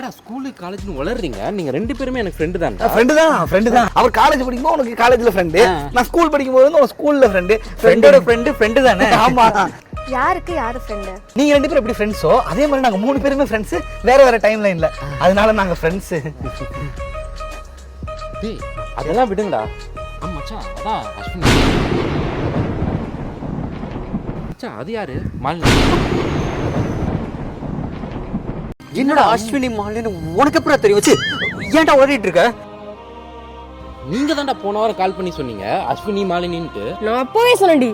School காலேஜ்னு வளர்றீங்க. நீங்க 2 பேருமே எனக்கு ஃப்ரெண்டு தான். ஃப்ரெண்டு தான். அவர் காலேஜ் படிக்கும்போது உனக்கு காலேஜ்ல ஃப்ரெண்டு, நான் ஸ்கூல் படிக்கும்போது உனக்கு ஸ்கூல்ல ஃப்ரெண்டு. ஃப்ரெண்டோட ஃப்ரெண்டு தானே? ஆமா. யாருக்கு யாரு ஃப்ரெண்டு? நீங்க 2 பேரும் எப்படி ஃப்ரெண்ட்ஸோ அதே மாதிரி நாங்க 3 பேருமே ஃப்ரெண்ட்ஸ், வேற வேற டைம் லைன்ல. அதனால நாங்க ஃப்ரெண்ட்ஸ். டேய் அதெல்லாம் விடுங்கடா. ஆமா மச்சான், அதான் அஸ்வினி. மச்சான் அது யாரு? மாலினி. என்னடா அஸ்வினி மாலினி உனக்கு எப்படி தெரியும்? வச்சு ஏன்டா ஓடிட்டு இருக்க? நீங்க தான்டா போன வாரம் கால் பண்ணி சொன்னீங்க அஸ்வினி மாலினின்ட்டு. நான் அப்பவே சொன்னேன்டி,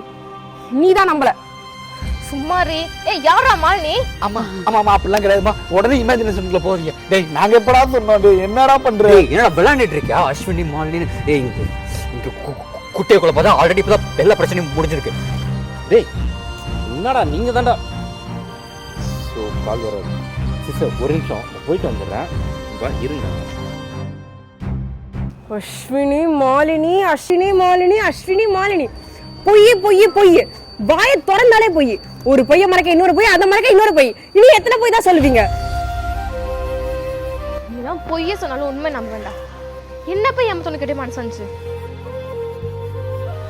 நீ தான் நம்பல. சும்மாரி. ஏய் யாரா மாலினி? ஆமா ஆமா ஆமா, அப்படிலாம் கிடையாதுமா. உடனே இமேஜினேஷனுக்குள்ள போறீங்க. டேய் நாங்க எப்படா சொன்னோம்? டேய் என்னடா பண்ற? என்னடா விளையாண்டுட்டு இருக்கியா? அஸ்வினி மாலினி இங்க குட்டையை குள்ள பார்த்தா ஆல்ரெடி இப்பதான் எல்லா பிரச்சனையும் முடிஞ்சிருக்கு. டேய் என்னடா நீங்க தான்டா. ஸோ கால் வராது சிஸ்டர், ஒரு நிமிஷம் போயிட்டு வந்துடுறேன். இருங்க. அஸ்வினி மாலினி, அஸ்வினி மாலினி, அஸ்வினி மாலினி. பொய் பொய் பொய். வாயை திறந்தாலே பொய். ஒரு பொய்ய மறக்க இன்னொரு பொய், அதை மறக்க இன்னொரு பொய். இனி எத்தனை பொய் தான் சொல்லுவீங்க? நீதான் பொய்ய சொன்னாலும் உண்மை நம்ப வேண்டாம். என்ன போய் எம்ம சொன்ன கேட்டே மனசு வந்துச்சு.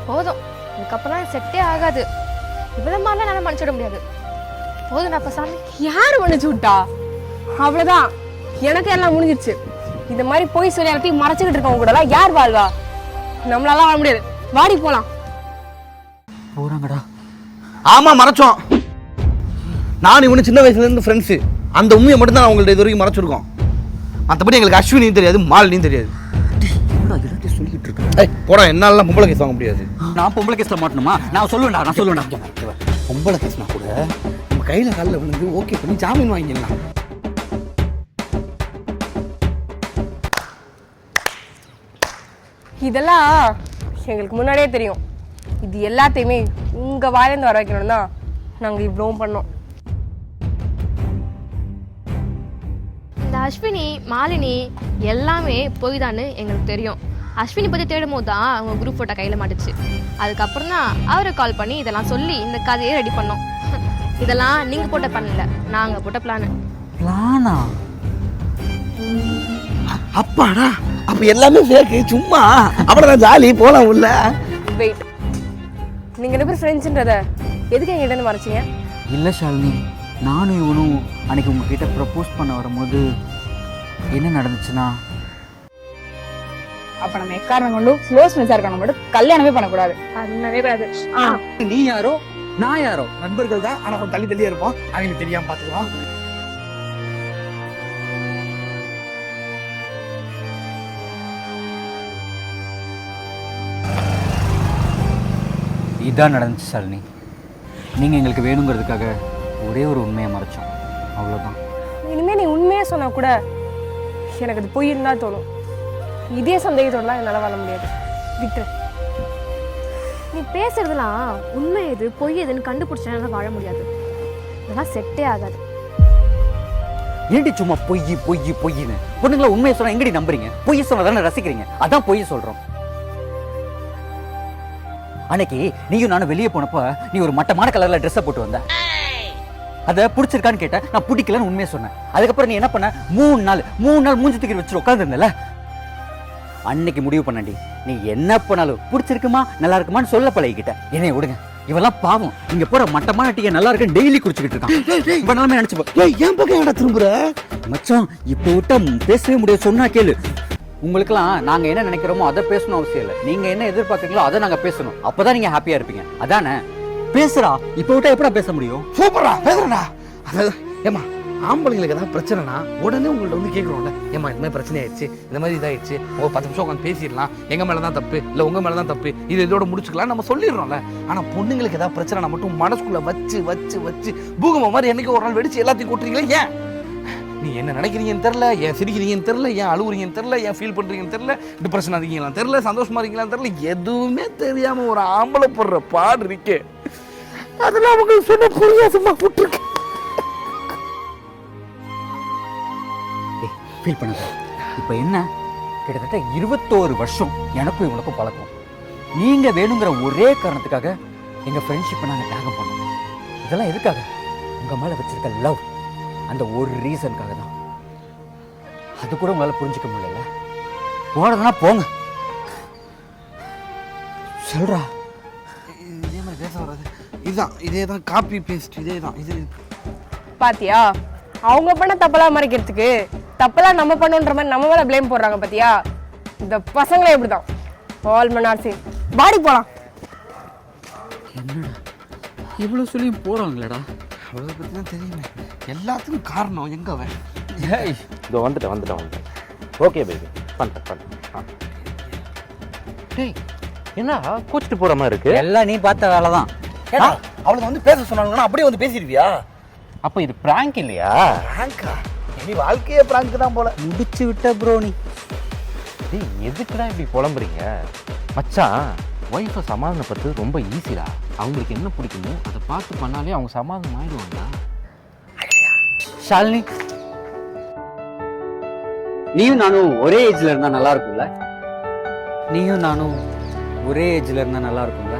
போதும், இதுக்கப்புறம் செட்டே ஆகாது. இவ்வளவு மாதிரிலாம் என்னால மன்னிச்சிட முடியாது. போதும் நான் சாமி. யாரு மன்னிச்சு விட்டா? அவ்வளவுதான், எனக்கு எல்லாம் முடிஞ்சிருச்சு. இந்த மாதிரி பொய் சொல்லி எல்லாத்தையும் மறைச்சுக்கிட்டு இருக்கவங்க கூட எல்லாம் யார் வாழ்வா? நம்மளால வாழ முடியாது. வாடி போலாம். போறாங்கடா. ஆமா மறைச்சோம். நான் இவனு சின்ன வயசுல இருந்து ஃப்ரெண்ட்ஸ். அந்த உண்மையை மட்டும் தான் அவங்கள்ட்ட இது வரைக்கும் மறைச்சிருக்கோம். மற்றபடி எங்களுக்கு அஸ்வினியும் தெரியாது, மாலினியும் தெரியாது. எல்லாத்தையும் சொல்லிட்டு இருக்கேன். ஏய் போடா, என்னால பொம்பளை கேஸ் வாங்க முடியாது. நான் பொம்பளை கேஸ்ல மாட்டணுமா? நான் சொல்லுவேன்டா. பொம்பளை கேஸ்னா கூட நம்ம கையில காலில் விழுந்து ஓகே பண்ணி ஜாமீன் வாங்கிடலாம். இதெல்லாம் எங்களுக்கு முன்னாடியே தெரியும். இது எல்லாத்தையுமே உங்க வாயிலிருந்து வர வைக்கணும் தான் நாங்க இவ்வளவும் பண்ணோம். இந்த அஸ்வினி மாலினி எல்லாமே பொய் தான்னு எங்களுக்கு தெரியும். அஸ்வினி பற்றி தேடும் போது தான் அவங்க குரூப் ஃபோட்டோ கையில் மாட்டுச்சு. அதுக்கப்புறம் தான் அவரை கால் பண்ணி இதெல்லாம் சொல்லி இந்த கதையை ரெடி பண்ணோம். இதெல்லாம் நீங்கள் போட்ட பண்ணல, நாங்கள் போட்ட பிளானா? அப்பாடா, அப்ப எல்லாமே ஃபேக்கு, சும்மா அவ்வளவுதான், ஜாலி போலாம் உள்ள. வெயிட், நீங்க 2 பேரும் ஃப்ரெண்ட்ஸ்ன்றத எதுக்கு எங்கிட்ட இருந்து மறைச்சீங்க? இல்லை ஷாலினி, நானும் இவனும் அன்னைக்கு உங்ககிட்ட ப்ரப்போஸ் பண்ண வரும்போது என்ன நடந்துச்சுன்னா, அப்ப நம்ம எக்காரணம் கொண்டு க்ளோஸ் ஃப்ரெண்ட்ஸா இருக்கணும், மட்டும் கல்யாணமே பண்ணக்கூடாது. பண்ணவே கூடாது. நீ யாரோ நான் யாரோ நண்பர்கள் தான், ஆனா தள்ளி தள்ளியே இருப்போம். அவங்களுக்கு தெரியாம பாத்துக்கலாம். இதான் நடந்துச்சு ஷாலினி. நீங்கள் எங்களுக்கு வேணுங்கிறதுக்காக ஒரே ஒரு உண்மையை மறைச்சோம், அவ்வளோதான். இனிமே நீ உண்மையா சொன்னா கூட எனக்கு அது பொய்ன்னு தான் தோணும். இதே சந்தேகத்தோடலாம் என்னால் வாழ முடியாது. விட்டுரு. நீ பேசுறதுலாம் உண்மை எது பொய் எதுன்னு கண்டுபிடிச்சா வாழ முடியாது. இதெல்லாம் செட்டே ஆகாது. ஏண்டி சும்மா பொய்ன்னு பொண்ணுங்களா உண்மையை சொன்னா எங்கடி நம்புறீங்க? பொய் சொன்னா தானே ரசிக்கிறீங்க, அதான் பொய் சொல்றோம். அன்னைக்கு நீயும் நானும் வெளியே போனப்ப நீ ஒரு மட்டமான கலர்ல ட்ரெஸ்ஸை போட்டு வந்த. அதை பிடிச்சிருக்கான்னு கேட்ட, நான் பிடிக்கலன்னு உண்மையை சொன்னேன். அதுக்கப்புறம் நீ என்ன பண்ண? 3 நாள் மூஞ்சி தூக்கி வச்சு உட்காந்துருந்தல. அன்னைக்கு முடிவு பண்ணடி, நீ என்ன பண்ணாலும் பிடிச்சிருக்குமா நல்லா இருக்குமான்னு சொல்ல பழகிக்கிட்ட. என்னைய விடுங்க, இவெல்லாம் பாவம். இங்க போற மட்டமான டீ நல்லா இருக்குன்னு டெய்லி குடிச்சுக்கிட்டு இருக்கான். இப்ப நிலைமை நினைச்சு ஏன் பக்கம் திரும்புற மச்சான், இப்போ விட்டா பேசவே முடியாது. சொன்னா கேளு. உங்களுக்கெல்லாம் நாங்க என்ன நினைக்கிறோமோ அதை பேசணும் அவசியம் இல்லை. நீங்க என்ன எதிர்பார்க்கறீங்களோ அதை நாங்க பேசணும். அப்பதான் நீங்க ஹாப்பியா இருப்பீங்க. அதானே? பேசுறா, இப்போ விட்டா எப்படா பேச முடியும்? சூப்பரா பேசுறா. ஏமா, ஆம்பளைங்களுக்கு ஏதாவது பிரச்சனைனா உடனே உங்கள்ட்ட வந்து கேட்குறோம்ல, ஏமா இந்த மாதிரி பிரச்சனை ஆயிடுச்சு, இந்த மாதிரி இதாயிடுச்சு, ஒரு 10 நிமிஷம் உட்காந்து பேசிடலாம், எங்க மேலதான் தப்பு இல்லை உங்க மேலதான் தப்பு, இது இதோட முடிச்சுக்கலாம் நம்ம சொல்லிடுறோம்ல. ஆனா பொண்ணுங்களுக்கு ஏதாவது பிரச்சனைனா மட்டும் மனசுக்குள்ள வச்சு வச்சு வச்சு பூகம்பம் மாதிரி என்னைக்கு ஒரு நாள் வெடிச்சு எல்லாத்தையும் கூட்டுறீங்களே. ஏன் நீ என்ன நினைக்கிறீங்கன்னு தெரியல, ஏன் சிரிக்கிறீங்கன்னு தெரியல, ஏன் அழுவுறீங்கன்னு தெரியல, ஏன் ஃபீல் பண்றீங்கன்னு தெரியல, டிப்ரெஷன் இருக்கீங்களான்னு தெரியல, சந்தோஷமா இருக்கீங்களான்னு தெரியல, எதுவுமே தெரியாம ஒரு ஆம்பளை போடுற பாடு இருக்கே, அதெல்லாம் அவங்க சொன்ன புரியாதமா போட்டுருக்கு. ஃபீல் பண்ணாத. இப்போ என்ன, கிட்டத்தட்ட 21 வருஷம் எனக்கும் இவனுக்கும் பழக்கம். நீங்க வேணுங்கிற ஒரே காரணத்துக்காக எங்க ஃப்ரெண்ட்ஷிப்பை நாங்கள் தியாகம் பண்ணோம். இதெல்லாம் எதுக்காக? உங்க மேல வச்சிருக்க லவ், அந்த ஒரு ரீசனுக்காக தான். அது கூட உங்களால் புரிஞ்சுக்க முடியல. போனதுன்னா போங்க. சொல்றா. இதே மாதிரி பேச வராது. இதுதான் இதே தான் காப்பி பேஸ்ட் இதே தான் இது. பாத்தியா அவங்க பண்ண தப்பெல்லாம் மறைக்கிறதுக்கு தப்பெல்லாம் நம்ம பண்ணோன்ற மாதிரி நம்ம மேல ப்ளேம் போடுறாங்க பாத்தியா. இந்த பசங்களே இப்படிதான். ஆல் மனார்சி பாடி போலாம். என்னடா இவ்வளோ சொல்லி போகிறாங்களேடா. அவளை பற்றி தான் தெரியுமே. எல்லாத்துக்கும் காரணம் எங்க அவன். இதோ வந்துட்டேன். ஓகே பேபி பண்ணுறேன். ஆ டேய் என்ன கோச்சிட்டு போகிற மாதிரி இருக்கு? எல்லாம் நீ பார்த்த வேலை தான். அவளை வந்து பேச சொன்னாங்கன்னா அப்படியே வந்து பேசிடுவியா? அப்போ இது ப்ராங்க் இல்லையா? பிராங்கா? நீ வாழ்க்கையே பிராங்க் தான் போல. முடிச்சு விட்ட ப்ரோ நீ. டேய் எதுக்குடா இப்படி புலம்புறீங்க? மச்சான் ஒய்ஃபை சமாதானப்படுத்து ரொம்ப ஈஸிடா. அவங்களுக்கு என்ன பிடிக்குமோ அதை பார்த்து பண்ணாலே அவங்க சமாதானம் ஆயிடுவாங்கடா. ஷாலினி, நீயும் நானும் ஒரே ஏஜ்ல இருந்தா நல்லா இருக்கும்ல? நீயும் நானும் ஒரே ஏஜ்ல இருந்தா நல்லா இருக்கும்ல?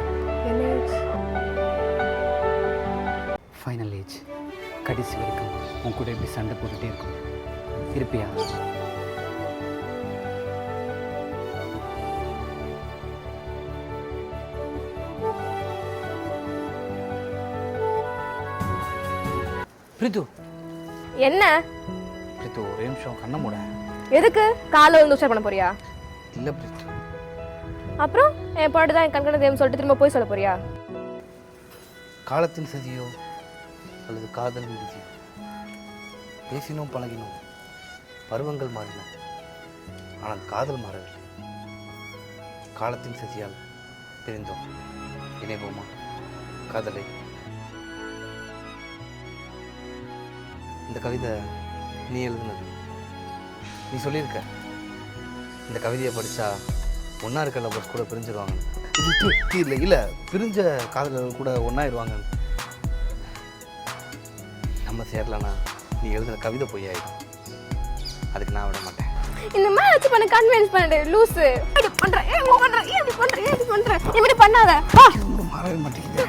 Final age. கடைசி வரைக்கும் உன் கூட இப்படி சண்டை போட்டுட்டே இருக்கும். இருப்பியா? பிரித்து என்ன பிரித்து ஒரே நிமிஷம் கண்ண மூட. எதுக்கு காலை வந்து உஷார் பண்ண போறியா? இல்லை பிரித்து, அப்புறம் என் பாட்டு தான் என் கண்கண தேவன் சொல்லிட்டு திரும்ப போய் சொல்ல போறியா? காலத்தின் சதியோ அல்லது காதல் விதியோ, பேசினோம் பழகினோம், பருவங்கள் மாறின, ஆனால் காதல் மாறவில்லை. காலத்தின் சதியால் பிரிந்தோம், இணைவோமா காதலை? இந்த கவிதை நீ எழுதுனது. நீ சொல்லியிருக்க இந்த கவிதையை படித்தா ஒன்றா இருக்க லவர்ஸ் கூட பிரிஞ்சிருவாங்க. இது இல்லை பிரிஞ்ச காதலர்கள் கூட ஒன்றாயிருவாங்க. நம்ம சேரலன்னா நீ எழுதுன கவிதை பொய்யாயிடும். அதுக்கு நான் விட மாட்டேன். இந்த மாதிரி வச்சு பண்ண கன்வின்ஸ் பண்ணிடு லூசு. இப்படி பண்ற இப்படி பண்ற இப்படி பண்ற இப்படி பண்ணாத. மாறவே மாட்டேங்குது.